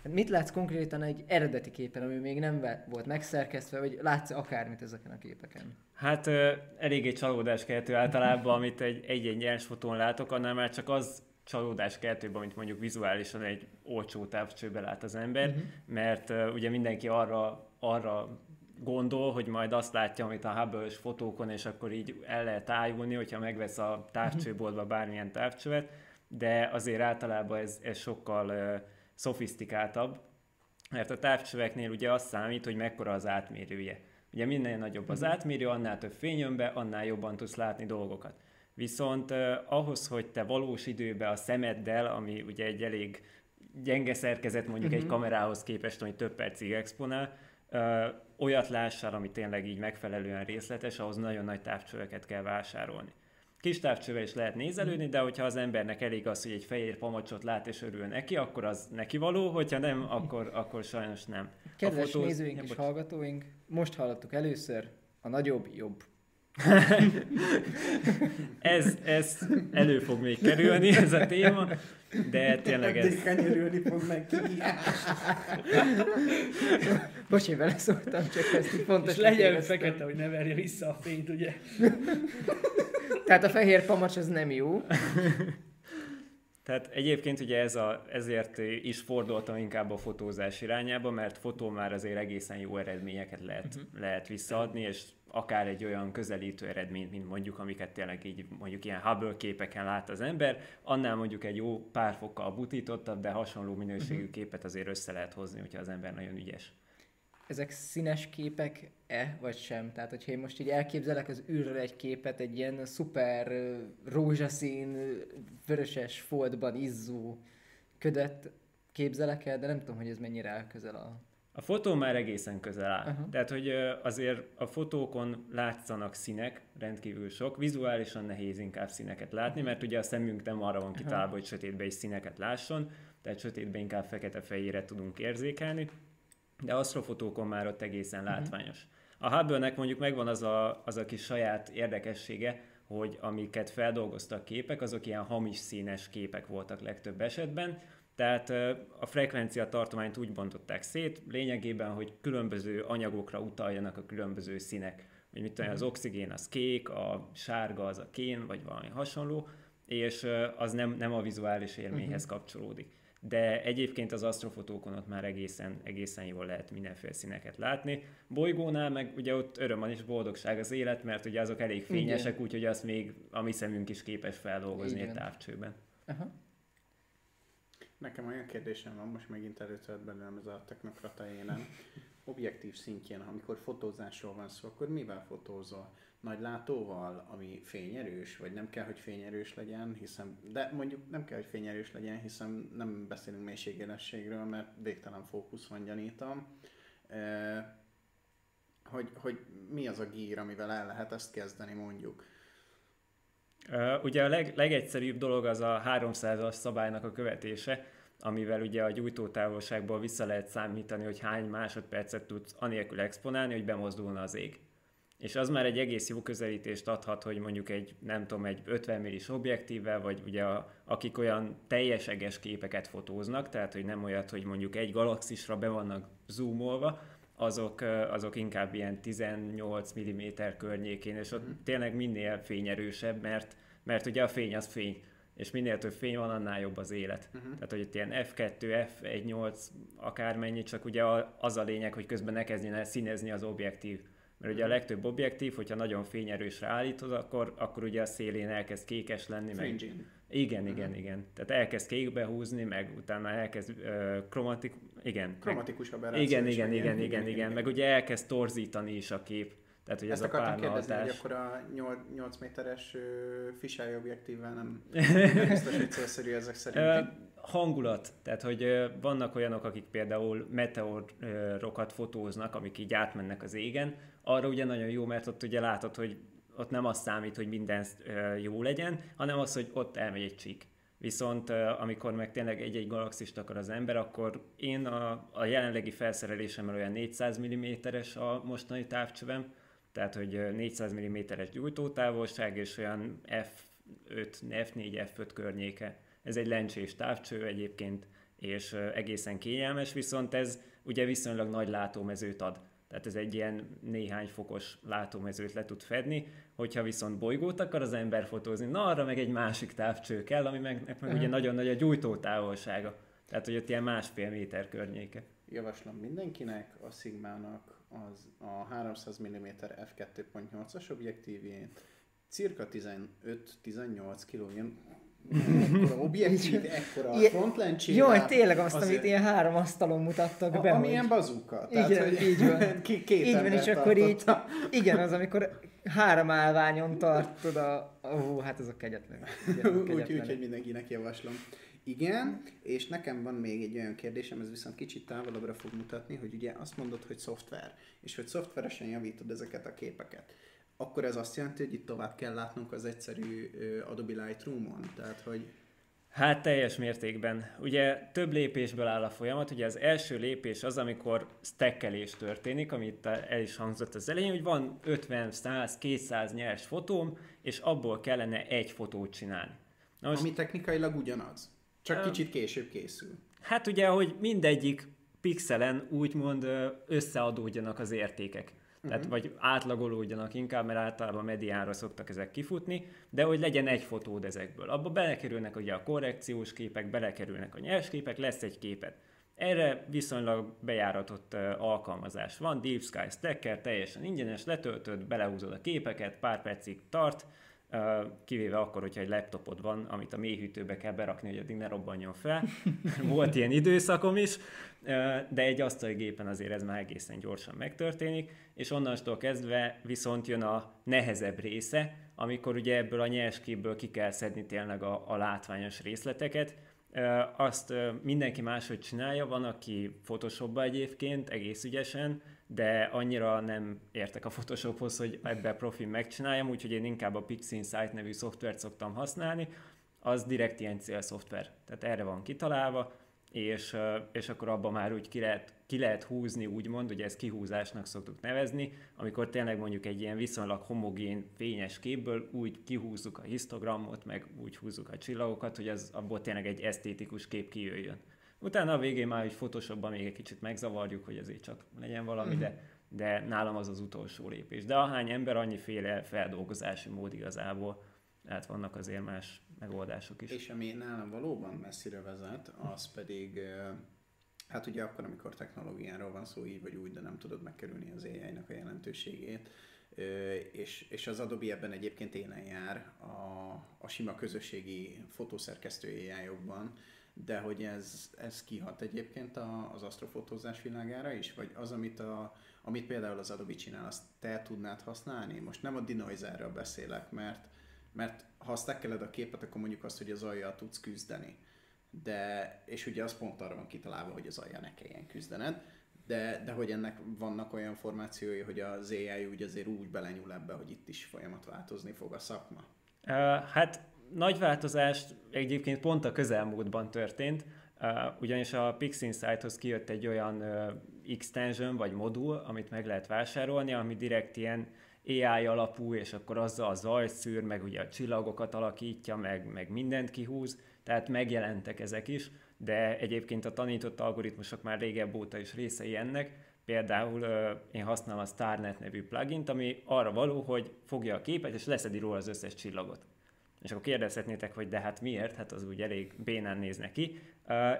[SPEAKER 1] mit látsz konkrétan egy eredeti képen, ami még nem volt megszerkesztve, vagy látsz akármit ezeken a képeken?
[SPEAKER 3] Hát eléggé csalódáskeltő általában, amit egy nyers fotón látok, annál már csak az csalódáskeltőbb, amit mondjuk vizuálisan egy olcsó távcsőbe lát az ember, mert ugye mindenki arra gondol, hogy majd azt látja, amit a Hubble-ös fotókon, és akkor így el lehet ájulni, hogyha megvesz a távcsőboltba bármilyen távcsövet, de azért általában ez sokkal szofisztikáltabb, mert a távcsöveknél ugye az számít, hogy mekkora az átmérője. Ugye minél nagyobb az átmérő, annál több fény jön be, annál jobban tudsz látni dolgokat. Viszont ahhoz, hogy te valós időben a szemeddel, ami ugye egy elég gyenge szerkezet mondjuk egy kamerához képest, ami több percig exponál, olyat lássál, ami tényleg így megfelelően részletes, ahhoz nagyon nagy távcsöveket kell vásárolni. Kis távcsővel is lehet nézelődni, de hogyha az embernek elég az, hogy egy fehér pamacsot lát és örül neki, akkor az neki való, hogyha nem, akkor sajnos nem.
[SPEAKER 1] Kedves nézőink és hallgatóink, most hallottuk először a nagyobb, jobb.
[SPEAKER 3] ez elő fog még kerülni, ez a téma, de tényleg ez...
[SPEAKER 2] Kanyarülni fog neki.
[SPEAKER 1] Bocs, én beleszóltam, csak ezt így fontos.
[SPEAKER 4] És legyen fekete, hogy ne verje vissza a fényt, ugye?
[SPEAKER 1] Tehát a fehér pamacs az nem jó.
[SPEAKER 3] Tehát egyébként ugye ezért is fordultam inkább a fotózás irányába, mert fotó már azért egészen jó eredményeket lehet visszaadni, és akár egy olyan közelítő eredményt, mint mondjuk, amiket tényleg így mondjuk ilyen Hubble képeken lát az ember, annál mondjuk egy jó pár fokkal butítottabb, de hasonló minőségű képet azért össze lehet hozni, hogyha az ember nagyon ügyes.
[SPEAKER 1] Ezek színes képek-e, vagy sem? Tehát, hogyha én most így elképzelek az űrről egy képet, egy ilyen szuper rózsaszín, vöröses foltban izzó ködet képzelek el, de nem tudom, hogy ez mennyire áll közel a...
[SPEAKER 3] A fotó már egészen közel áll. Tehát, hogy azért a fotókon látszanak színek, rendkívül sok, vizuálisan nehéz inkább színeket látni, mert ugye a szemünk nem arra van kitalálva, hogy sötétben is színeket lásson, tehát sötétben inkább fekete-fehérre tudunk érzékelni, de asztrofotókon már ott egészen látványos. A Hubble-nek mondjuk megvan az a kis saját érdekessége, hogy amiket feldolgoztak képek, azok ilyen hamis színes képek voltak legtöbb esetben, tehát a frekvencia tartományt úgy bontották szét, lényegében, hogy különböző anyagokra utaljanak a különböző színek. Hogy mit tudom, az oxigén az kék, a sárga az a kén, vagy valami hasonló, és az nem a vizuális élményhez kapcsolódik. De egyébként az asztrofotókon ott már egészen jól lehet mindenféle színeket látni. Bolygónál meg ugye ott öröm és boldogság az élet, mert ugye azok elég fényesek, úgyhogy azt még a mi szemünk is képes feldolgozni egy távcsőben.
[SPEAKER 1] Aha.
[SPEAKER 2] Nekem olyan kérdésem van, most megint előtört belőlem ez a technokrata énem. Objektív szintjén, amikor fotózásról van szó, akkor mivel fotózol? Nagy látóval, ami fényerős, vagy nem kell, hogy fényerős legyen, de mondjuk nem kell, hogy fényerős legyen, hiszen nem beszélünk mélységélességről, mert végtelen fókusz van, gyanítom. Hogy mi az a gír, amivel el lehet ezt kezdeni, mondjuk?
[SPEAKER 3] Ugye a legegyszerűbb dolog az a 300-as szabálynak a követése, amivel ugye a gyújtótávolságból vissza lehet számítani, hogy hány másodpercet tudsz anélkül exponálni, hogy bemozdulna az ég. És az már egy egész jó közelítést adhat, hogy mondjuk egy 50 millis objektívvel, vagy ugye akik olyan teljes eges képeket fotóznak, tehát hogy nem olyat, hogy mondjuk egy galaxisra be vannak zoomolva, azok inkább ilyen 18 mm környékén, és ott tényleg minél fényerősebb, mert ugye a fény az fény, és minél több fény van, annál jobb az élet. Tehát, hogy itt ilyen F2, F1.8, akármennyi, csak ugye az a lényeg, hogy közben ne kezdjen el színezni az objektív. Mert ugye a legtöbb objektív, hogyha nagyon fényerősre állítod, akkor ugye a szélén elkezd kékes lenni. Igen. Tehát elkezd kékbe húzni, meg utána elkezd
[SPEAKER 2] kromatikus aberráció.
[SPEAKER 3] Igen. Meg ugye elkezd torzítani is a kép. Tehát, hogy
[SPEAKER 2] ezt
[SPEAKER 3] ez
[SPEAKER 2] akartam kérdezni, hogy akkor a 8 méteres fisheye objektívvel nem biztos, hogy célszerű ezek szerint.
[SPEAKER 3] Hangulat. Tehát, hogy vannak olyanok, akik például meteorokat fotóznak, amik így átmennek az égen. Arra ugye nagyon jó, mert ott ugye látod, hogy ott nem az számít, hogy minden jó legyen, hanem az, hogy ott elmegy egy csík. Viszont amikor meg tényleg egy-egy galaxist akar az ember, akkor én a jelenlegi felszerelésemmel olyan 400 mm-es a mostani távcsövem, tehát hogy 400 mm-es gyújtótávolság, és olyan F4, F5 környéke. Ez egy lencsés távcső egyébként, és egészen kényelmes, viszont ez ugye viszonylag nagy látómezőt ad. Tehát ez egy ilyen néhány fokos látómezőt le tud fedni, hogyha viszont bolygót akar az ember fotózni, na arra meg egy másik távcső kell, ami meg ugye nagyon nagy a gyújtótávolsága. Tehát, hogy ott ilyen 1,5 méter környéke.
[SPEAKER 2] Javaslom mindenkinek, a Sigmának a 300 mm f2.8-as objektívjét, cirka 15-18 kg, ekkora objektív, ekkora frontlencsével.
[SPEAKER 1] Jaj, tényleg azt, amit ilyen 3 asztalon mutattak be.
[SPEAKER 2] Ami ilyen bazooka.
[SPEAKER 1] Igen, így van.
[SPEAKER 2] Két
[SPEAKER 1] így van, és akkor így, igen, az, amikor 3 állványon tartod hát azok kegyetlen.
[SPEAKER 2] Úgyhogy mindenkinek javaslom. Igen, és nekem van még egy olyan kérdésem, ez viszont kicsit távolabbra fog mutatni, hogy ugye azt mondod, hogy szoftver, és hogy szoftveresen javítod ezeket a képeket. Akkor ez azt jelenti, hogy itt tovább kell látnunk az egyszerű Adobe Lightroom-on? Tehát, hogy...
[SPEAKER 3] Hát teljes mértékben. Ugye több lépésből áll a folyamat. Ugye az első lépés az, amikor stackelés történik, amit el is hangzott az elején, hogy van 50, 100, 200 nyers fotóm, és abból kellene egy fotót csinálni.
[SPEAKER 2] Most, ami technikailag ugyanaz, csak kicsit később készül.
[SPEAKER 3] Hát ugye, hogy mindegyik pixelen úgymond összeadódjanak az értékek. Tehát vagy átlagolódjanak inkább, mert általában mediánra szoktak ezek kifutni, de hogy legyen egy fotód ezekből. Abba belekerülnek ugye a korrekciós képek, belekerülnek a nyers képek, lesz egy képet. Erre viszonylag bejáratott alkalmazás van, Deep Sky Stacker, teljesen ingyenes, letöltöd, belehúzod a képeket, pár percig tart, kivéve akkor, hogyha egy laptopod van, amit a mélyhűtőbe kell berakni, hogy addig ne robbanjon fel. Volt ilyen időszakom is, de egy asztali gépen azért ez már egészen gyorsan megtörténik, és onnantól kezdve viszont jön a nehezebb része, amikor ugye ebből a nyers képből ki kell szedni tényleg a látványos részleteket. Azt mindenki máshogy csinálja, van, aki Photoshopba egyébként egész ügyesen, de annyira nem értek a Photoshophoz, hogy ebben profin megcsináljam, úgyhoge én inkább a PixInsight nevű szoftvert szoktam használni, az direkt ilyen célszoftver, tehát erre van kitalálva, és akkor abban már úgy ki lehet húzni, úgymond, ugye ezt kihúzásnak szoktuk nevezni, amikor tényleg mondjuk egy ilyen viszonylag homogén, fényes képből úgy kihúzzuk a histogramot, meg úgy húzzuk a csillagokat, hogy az abból tényleg egy esztétikus kép kijöjjön. Utána a végén már, hogy Photoshopban még egy kicsit megzavarjuk, hogy azért csak legyen valami, de nálam az az utolsó lépés. De ahány ember, annyiféle feldolgozási mód igazából, tehát vannak azért más megoldások is.
[SPEAKER 2] És ami nálam valóban messzire vezet, az pedig, hát ugye akkor, amikor technológiáról van szó így vagy úgy, de nem tudod megkerülni az AI-nak a jelentőségét, és az Adobe ebben egyébként élen jár a sima közösségi fotószerkesztő AI-okban, de hogy ez kihat egyébként az asztrofotózás világára is? Vagy az, amit például az Adobe csinál, azt te tudnád használni? Most nem a denoiserről beszélek, mert ha stackeled a képet, akkor mondjuk azt, hogy az aljjal tudsz küzdeni. És ugye az pont arra van kitalálva, hogy az aljjal ne kelljen küzdened, de hogy ennek vannak olyan formációi, hogy az AI azért úgy belenyúl ebbe, hogy itt is folyamatváltozni fog a szakma?
[SPEAKER 3] Hát nagy változás egyébként pont a közelmúltban történt, ugyanis a PixInsight-hoz kijött egy olyan extension vagy modul, amit meg lehet vásárolni, ami direkt ilyen AI alapú, és akkor azzal a zajt szűr, meg ugye a csillagokat alakítja, meg mindent kihúz, tehát megjelentek ezek is, de egyébként a tanított algoritmusok már régebb óta is részei ennek. Például én használom a StarNet nevű plugint, ami arra való, hogy fogja a képet, és leszedi róla az összes csillagot. És akkor kérdezhetnétek, hogy de hát miért? Hát az úgy elég bénán néz neki.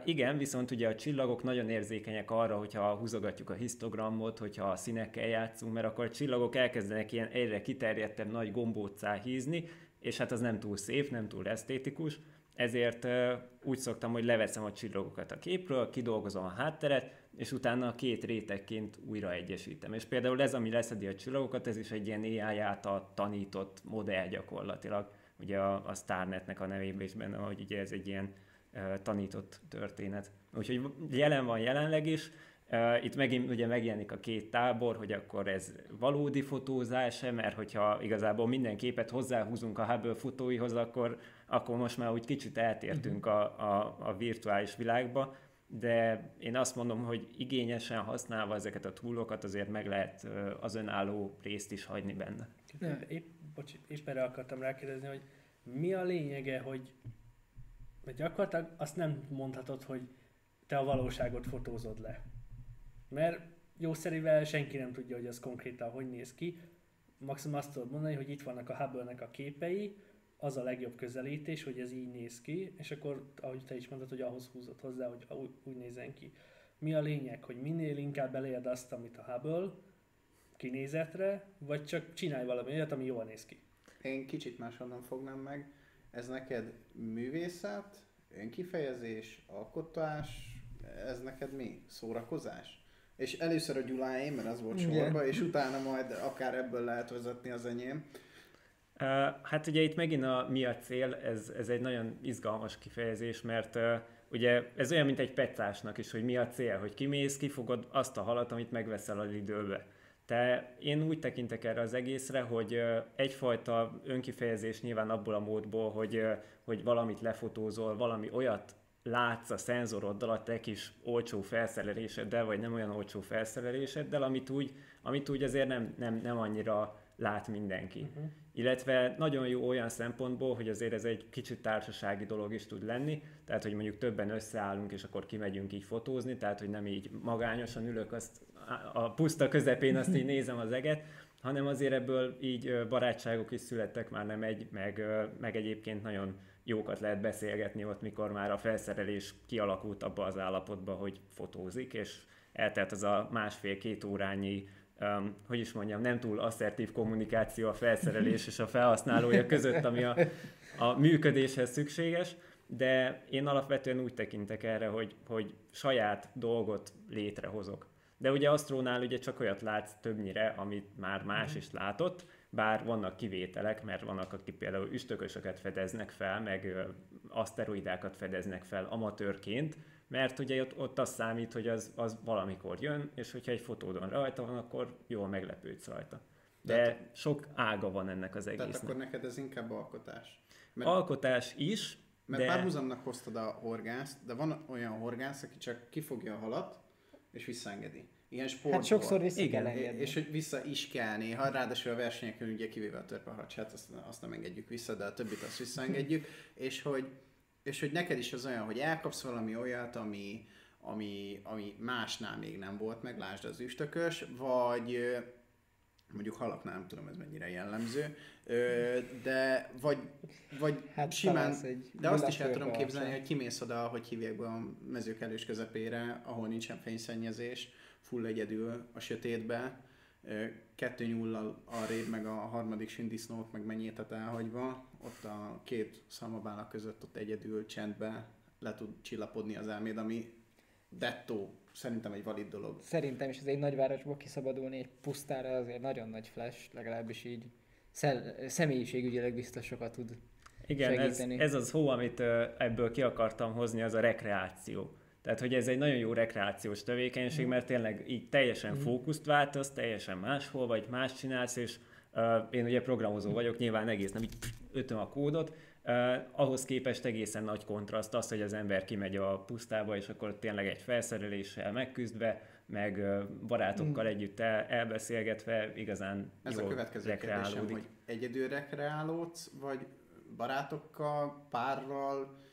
[SPEAKER 3] Igen, viszont ugye a csillagok nagyon érzékenyek arra, hogyha húzogatjuk a histogramot, hogyha a színekkel játszunk, mert akkor a csillagok elkezdenek ilyen egyre kiterjedtebb nagy gombóccá hízni, és hát az nem túl szép, nem túl esztétikus. Ezért úgy szoktam, hogy leveszem a csillagokat a képről, kidolgozom a hátteret, és utána a két rétegként újra egyesítem. És például ez, ami leszedi a csillagokat, ez is egy ilyen AI által tanított modell gyakorlatilag. Ugye a StarNetnek a nevében is benne, hogy ugye ez egy ilyen tanított történet. Úgyhogy jelen van jelenleg is. Itt megint ugye megjelenik a két tábor, hogy akkor ez valódi fotózás-e, mert hogyha igazából minden képet hozzáhúzunk a Hubble fotóihoz, akkor most már úgy kicsit eltértünk a virtuális világba, de én azt mondom, hogy igényesen használva ezeket a toolokat azért meg lehet az önálló részt is hagyni benne.
[SPEAKER 4] Épp erre akartam rákérdezni, hogy mi a lényege, hogy gyakorlatilag azt nem mondhatod, hogy te a valóságot fotózod le. Mert jószerivel senki nem tudja, hogy az konkrétan hogy néz ki. Maximum azt tudod mondani, hogy itt vannak a Hubble-nek a képei, az a legjobb közelítés, hogy ez így néz ki, és akkor, ahogy te is mondtad, hogy ahhoz húzod hozzá, hogy úgy nézzen ki. Mi a lényeg, hogy minél inkább elérd azt, amit a Hubble, kinézetre, vagy csak csinálj valami olyat, ami jól néz ki?
[SPEAKER 2] Én kicsit máshonnan fognám meg. Ez neked művészet, önkifejezés, alkotás, ez neked mi? Szórakozás? És először a Gyuláé, mert az volt sorba, és utána majd akár ebből lehet vezetni az enyém.
[SPEAKER 3] Hát ugye itt megint mi a cél, ez egy nagyon izgalmas kifejezés, mert ugye ez olyan, mint egy pecásnak is, hogy mi a cél, hogy kimész, kifogod azt a halat, amit megveszel az időbe. Én úgy tekintek erre az egészre, hogy egyfajta önkifejezés nyilván abból a módból, hogy valamit lefotózol, valami olyat látsz a szenzoroddal, a te kis olcsó felszereléseddel, vagy nem olyan olcsó felszereléseddel, amit úgy azért nem annyira lát mindenki. Illetve nagyon jó olyan szempontból, hogy azért ez egy kicsit társasági dolog is tud lenni, tehát hogy mondjuk többen összeállunk, és akkor kimegyünk így fotózni, tehát hogy nem így magányosan ülök azt a puszta közepén, azt így nézem az eget, hanem azért ebből így barátságok is születtek, már nem meg egyébként nagyon jókat lehet beszélgetni ott, mikor már a felszerelés kialakult abba az állapotba, hogy fotózik, és eltelt az a 1,5-2 órányi hogy is mondjam, nem túl asszertív kommunikáció a felszerelés és a felhasználója között, ami a működéshez szükséges, de én alapvetően úgy tekintek erre, hogy saját dolgot létrehozok. De ugye Astrónál ugye csak olyat látsz többnyire, amit már más is látott, bár vannak kivételek, mert vannak, akik például üstökösöket fedeznek fel, meg aszteroidákat fedeznek fel amatőrként, mert ugye ott az számít, hogy az valamikor jön, és hogyha egy fotódon rajta van, akkor jól meglepődsz rajta. De sok ága van ennek az egésznek.
[SPEAKER 2] Tehát akkor neked ez inkább alkotás.
[SPEAKER 3] Alkotás is,
[SPEAKER 2] mert párhuzamnak hoztad a horgászt, de van olyan horgász, aki csak kifogja a halat, és visszaengedi. Ilyen sportból.
[SPEAKER 1] Hát sokszor vissza kell engedni.
[SPEAKER 2] És hogy vissza is kell néha, ráadásul a versenyeken ugye kivéve a törpeharcsát, azt nem engedjük vissza, de a többit azt visszaengedjük, és hogy neked is az olyan, hogy elkapsz valami olyat, ami másnál még nem volt meg, lásd az üstökös, vagy mondjuk halaknál nem tudom, ez mennyire jellemző, de vagy hát simán, de azt is el tudom képzelni, hogy kimész oda, hogy hívják be a mezők elős közepére, ahol nincsen fényszennyezés, full egyedül a sötétbe, 2 nyullal arrébb, meg a harmadik sündisznót, meg mennyétet elhagyva, ott a 2 szalmabála között ott egyedül csendbe le tud csillapodni az elméd, ami dettó szerintem egy valid dolog.
[SPEAKER 1] Szerintem is ez egy nagyvárosból kiszabadulni egy pusztára azért nagyon nagy flash, legalábbis így személyiségügyileg biztos sokat tud segíteni.
[SPEAKER 3] Ez az hó, amit ebből ki akartam hozni, az a rekreáció. Tehát, hogy ez egy nagyon jó rekreációs tevékenység, mert tényleg így teljesen fókuszt váltasz, teljesen máshol vagy, más csinálsz, és én ugye programozó vagyok, nyilván egész nem így ötöm a kódot, ahhoz képest egészen nagy kontraszt az, hogy az ember kimegy a pusztába, és akkor tényleg egy felszereléssel megküzdve, meg barátokkal együtt elbeszélgetve igazán
[SPEAKER 2] ez
[SPEAKER 3] jól
[SPEAKER 2] a következő
[SPEAKER 3] rekreálódik.
[SPEAKER 2] kérdésem, hogy egyedül rekreálódsz, vagy barátokkal, párral,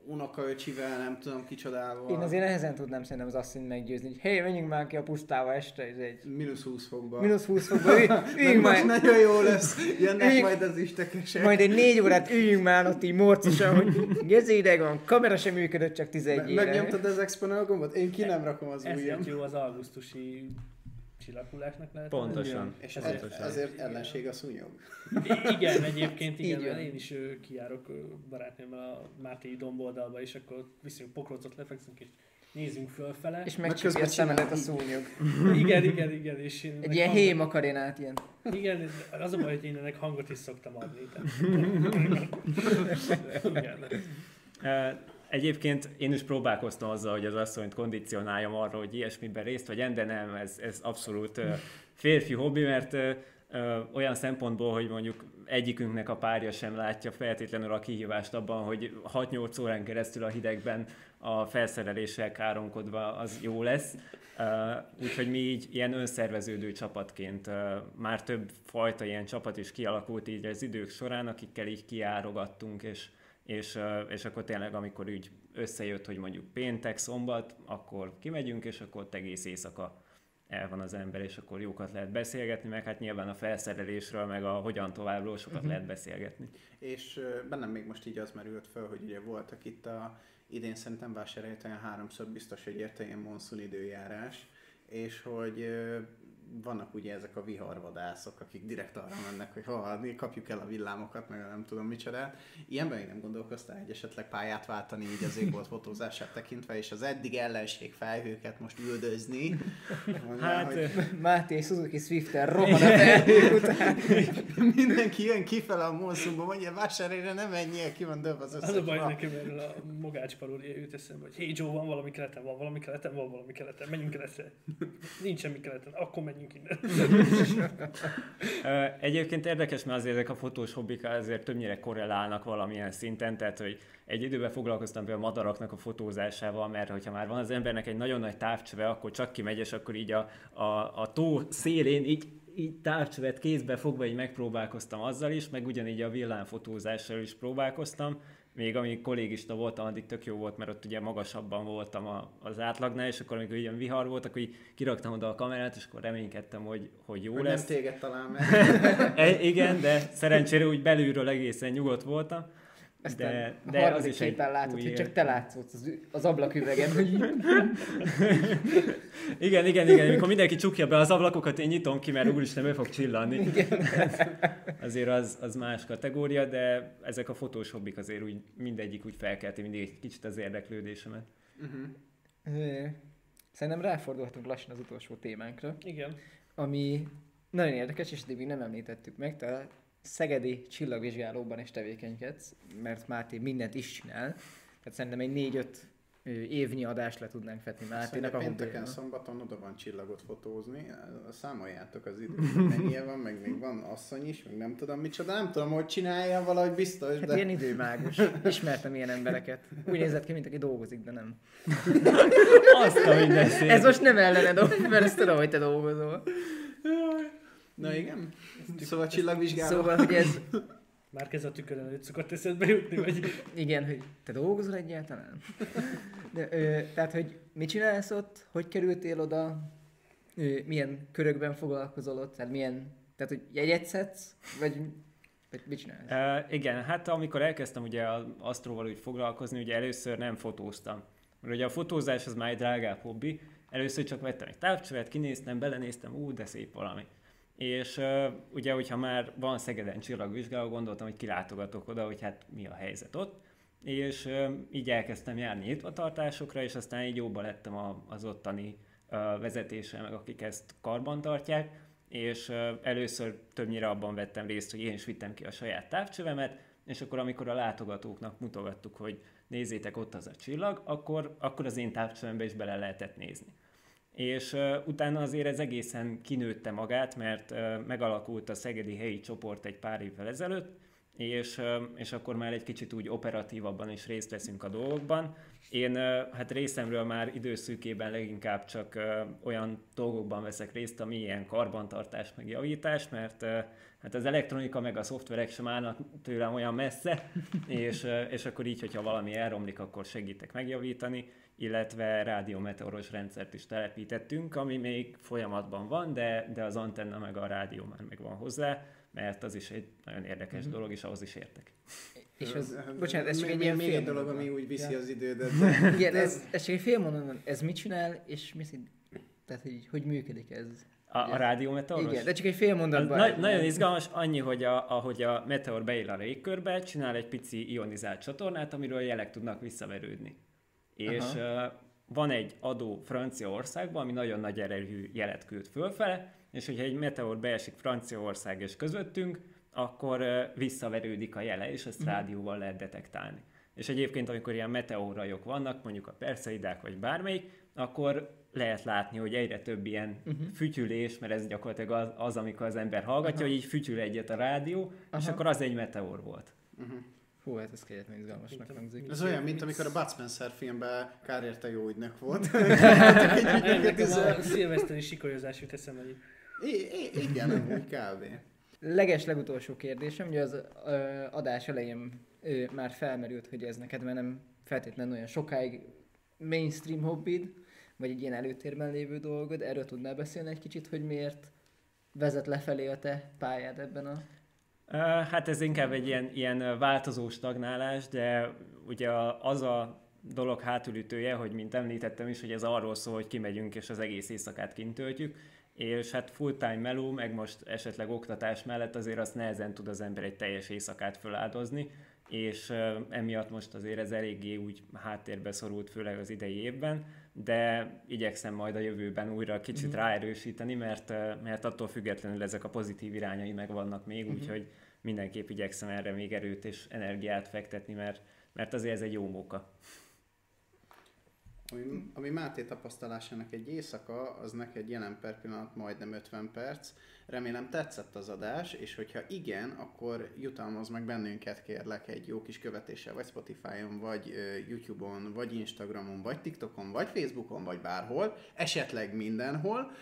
[SPEAKER 2] unokaöcsivel, nem tudom kicsodával.
[SPEAKER 1] Én azért nehezen tudnám szerintem az asszint meggyőzni, hogy hé, menjünk már ki a pusztába este, ez egy...
[SPEAKER 2] -20 fokba.
[SPEAKER 1] -20 fokba, üljünk
[SPEAKER 2] már. Nagyon jó lesz, jönnek majd az üstökösek.
[SPEAKER 1] Majd egy 4 órát üljünk már ott így morcosan, hogy gezédeg van, kamera sem működött csak 11 éve.
[SPEAKER 2] Megnyomtad az exponál gombot? Én ki nem rakom az ujjam.
[SPEAKER 4] Ezért jó az augusztusi csillaghullásnak lehet.
[SPEAKER 3] Pontosan.
[SPEAKER 2] És ezért ellenség a szúnyog.
[SPEAKER 4] Igen, egyébként igen, mert én is kijárok barátnőmmel a Máté domboldalba, és akkor viszonylag pokrócot lefekszünk, és nézzünk fölfele.
[SPEAKER 1] És megcsípi a szemedet a szúnyog.
[SPEAKER 4] Igen. És én
[SPEAKER 1] egy ilyen hémakarénát ilyen.
[SPEAKER 4] Igen, az a baj, hogy én ennek hangot is szoktam adni.
[SPEAKER 3] Egyébként én is próbálkoztam azzal, hogy az asszonyt kondicionáljam arra, hogy ilyesmiben részt vegyen, de nem, ez abszolút férfi hobbi, mert olyan szempontból, hogy mondjuk egyikünknek a párja sem látja feltétlenül a kihívást abban, hogy 6-8 órán keresztül a hidegben a felszereléssel káromkodva az jó lesz. Úgyhogy mi így ilyen önszerveződő csapatként már több fajta ilyen csapat is kialakult így az idők során, akikkel így kiárogattunk, és akkor tényleg, amikor úgy összejött, hogy mondjuk péntek, szombat, akkor kimegyünk, és akkor ott egész éjszaka el van az ember, és akkor jókat lehet beszélgetni, meg hát nyilván a felszerelésről, meg a hogyan továbbról sokat lehet beszélgetni.
[SPEAKER 2] És bennem még most így az merült fel, hogy ugye voltak itt idén szerintem Vásárhelyen 3-szor biztos, hogy érte ilyen monszun időjárás, és hogy vannak ugye ezek a viharvadászok, akik direkt arra mennek, hogy kapjuk el a villámokat, meg nem tudom micsodát. Ilyenben még nem gondolkoztál, hogy esetleg pályát váltani így az égbolt fotózását tekintve, és az eddig ellenség felhőket most üldözni.
[SPEAKER 3] Hát,
[SPEAKER 2] hogy
[SPEAKER 1] Máté Suzuki Swift-tel rohan a felhő után.
[SPEAKER 2] mindenki jön kifele a Monszumba, mondja, vásárére nem menjél, ki van döbb az összes.
[SPEAKER 4] Az a baj nekem erről a Mogács paródia jut eszembe, hogy hey Joe, van valami keleten, menjünk keletre. Nincs semmi keleten, akkor menjünk innen.
[SPEAKER 3] Egyébként érdekes, mert azért ezek a fotós hobbik azért többnyire korrelálnak valamilyen szinten, tehát hogy egy időben foglalkoztam például a madaraknak a fotózásával, mert hogyha már van az embernek egy nagyon nagy távcsöve, akkor csak kimegy, és akkor így a tó szélén így távcsövet kézbe fogva így megpróbálkoztam azzal is, meg ugyanígy a villámfotózással is próbálkoztam. Még amíg kollégista voltam, addig tök jó volt, mert ott ugye magasabban voltam az átlagnál, és akkor amikor ilyen vihar volt, akkor így kiraktam oda a kamerát, és akkor reménykedtem, hogy jó lesz.
[SPEAKER 2] Nem téged talán meg.
[SPEAKER 3] Igen, de szerencsére úgy belülről egészen nyugodt voltam.
[SPEAKER 1] Aztán
[SPEAKER 3] de
[SPEAKER 1] a
[SPEAKER 3] az is egy
[SPEAKER 1] képen látod,
[SPEAKER 3] új
[SPEAKER 1] hogy csak te látszódsz az ablaküvegen, hogy
[SPEAKER 3] igen, amikor mindenki csukja be az ablakokat, én nyitom ki, mert úristen, be fog csillanni. Azért az más kategória, de ezek a fotós hobbik azért úgy mindegyik úgy felkelti mindig egy kicsit az érdeklődésemet.
[SPEAKER 1] Szerintem ráfordulhatunk lassan az utolsó témánkra,
[SPEAKER 4] Igen.
[SPEAKER 1] ami nagyon érdekes, és eddig még nem említettük meg, te szegedi csillagvizsgálóban is tevékenykedsz, mert Máté mindent is csinál, tehát szerintem egy 4-5 évnyi adást le tudnánk fetni Máténak a
[SPEAKER 2] pénteken,
[SPEAKER 1] hobbiának.
[SPEAKER 2] szombaton oda van csillagot fotózni, számoljátok az időt, mennyire van, meg még van asszony is, meg nem tudom micsoda, nem tudom, hogy csinálja valahogy biztos,
[SPEAKER 1] Hát
[SPEAKER 2] de...
[SPEAKER 1] ilyen időmágus. Ismertem ilyen embereket. Úgy nézett ki, mint aki dolgozik, de nem.
[SPEAKER 3] Azt a minden szép.
[SPEAKER 1] Ez most nem ellened, mert ezt tudom, hogy te dolgozol.
[SPEAKER 2] Na igen? Szóval csillagvizsgáló.
[SPEAKER 1] Szóval, hogy ez...
[SPEAKER 4] Már kezd a tükör előtt szokott eszedbe jutni, vagy...
[SPEAKER 1] Igen, hogy te dolgozol egyáltalán? De, tehát, hogy mit csinálsz ott? Hogy kerültél oda? Milyen körökben foglalkozol ott? Tehát, hogy jegyet szedsz? Vagy mit csinálsz?
[SPEAKER 3] Igen, hát amikor elkezdtem ugye az asztróval úgy foglalkozni, ugye először nem fotóztam. Mert ugye a fotózás az már egy drágább hobbi. Először csak vettem egy távcsövet, kinéztem, belenéztem, de szép valami. És ugye, hogyha már van Szegeden csillagvizsgáló, gondoltam, hogy kilátogatok oda, hogy hát mi a helyzet ott. És így elkezdtem járni nyitvatartásokra, és aztán így jóba lettem az ottani vezetéssel, meg akik ezt karban tartják. És először többnyire abban vettem részt, hogy én is vittem ki a saját távcsövemet, és akkor amikor a látogatóknak mutogattuk, hogy nézzétek, ott az a csillag, akkor az én távcsövembe is bele lehetett nézni. És utána azért ez egészen kinőtte magát, mert megalakult a szegedi helyi csoport egy pár évvel ezelőtt, és akkor már egy kicsit úgy operatívabban is részt veszünk a dolgokban. Én hát részemről már időszűkében leginkább csak olyan dolgokban veszek részt, ami ilyen karbantartás meg javítás, mert hát az elektronika meg a szoftverek sem állnak tőlem olyan messze, és akkor így, hogyha valami elromlik, akkor segítek megjavítani, illetve rádiómeteoros rendszert is telepítettünk, ami még folyamatban van, de az antenna meg a rádió már megvan hozzá, mert az is egy nagyon érdekes dolog, és ahhoz is értek.
[SPEAKER 1] És bocsánat, ez csak egy ilyen
[SPEAKER 2] még egy dolog, ami úgy viszi az idődet.
[SPEAKER 1] Igen, ez csak egy fél mondatban, ez mit csinál, és mi szint, tehát hogy működik ez?
[SPEAKER 3] A rádiómeteoros?
[SPEAKER 1] Igen, de csak egy fél mondatban.
[SPEAKER 3] Nagyon izgalmas, annyi, hogy ahogy a meteor beél a légkörbe, csinál egy pici ionizált csatornát, amiről jelek tudnak visszaverődni. És van egy adó Franciaországban, ami nagyon nagy erejű jelet küld fölfele, és hogyha egy meteor beesik Franciaország és közöttünk, akkor visszaverődik a jele, és ezt rádióval lehet detektálni. És egyébként, amikor ilyen meteorrajok vannak, mondjuk a Perseidák vagy bármelyik, akkor lehet látni, hogy egyre több ilyen fütyülés, mert ez gyakorlatilag az, amikor az ember hallgatja, hogy így fütyül egyet a rádió, és akkor az egy meteor volt.
[SPEAKER 1] Hú, hát ez kegyetlen izgalmasnak hangzik.
[SPEAKER 2] Ez olyan, mint amikor a Bud Spencer filmben kár érte jó ügynök volt.
[SPEAKER 4] Nekem a szilveszteri sikolyozás jut eszembe.
[SPEAKER 2] Igen, amúgy kb.
[SPEAKER 1] Legutolsó kérdésem, ugye az adás elején már felmerült, hogy ez neked már nem feltétlenül olyan sokáig mainstream hobbid, vagy egy ilyen előtérben lévő dolgod. Erről tudnál beszélni egy kicsit, hogy miért vezet lefelé a te pályád ebben a...
[SPEAKER 3] Hát ez inkább egy ilyen változó stagnálás, de ugye az a dolog hátulütője, hogy mint említettem is, hogy ez arról szól, hogy kimegyünk és az egész éjszakát kint töltjük, és hát full-time meló, meg most esetleg oktatás mellett azért azt nehezen tud az ember egy teljes éjszakát feláldozni, és emiatt most azért ez eléggé úgy háttérbe szorult, főleg az idei évben, de igyekszem majd a jövőben újra kicsit ráerősíteni, mert attól függetlenül ezek a pozitív irányai megvannak még, úgyhogy mindenképp igyekszem erre még erőt és energiát fektetni, mert azért ez egy jó móka.
[SPEAKER 2] Ami Máté tapasztalásának egy éjszaka, az neked jelen per pillanat majdnem 50 perc. Remélem tetszett az adás, és hogyha igen, akkor jutalmazz meg bennünket, kérlek, egy jó kis követéssel, vagy Spotify-on, vagy YouTube-on, vagy Instagramon, vagy TikTokon, vagy Facebookon, vagy bárhol, esetleg mindenhol.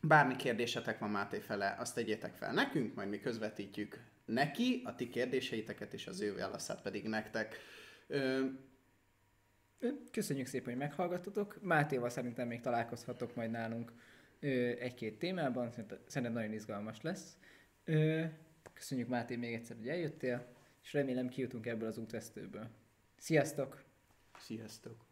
[SPEAKER 2] Bármi kérdésetek van Máté fele, azt tegyétek fel nekünk, majd mi közvetítjük neki, a ti kérdéseiteket, és az ő válaszát pedig nektek.
[SPEAKER 1] Köszönjük szépen, hogy meghallgattatok. Mátéval szerintem még találkozhatok majd nálunk egy-két témában, szerintem nagyon izgalmas lesz. Köszönjük Máté még egyszer, hogy eljöttél, és remélem kijutunk ebből az útvesztőből. Sziasztok!
[SPEAKER 2] Sziasztok!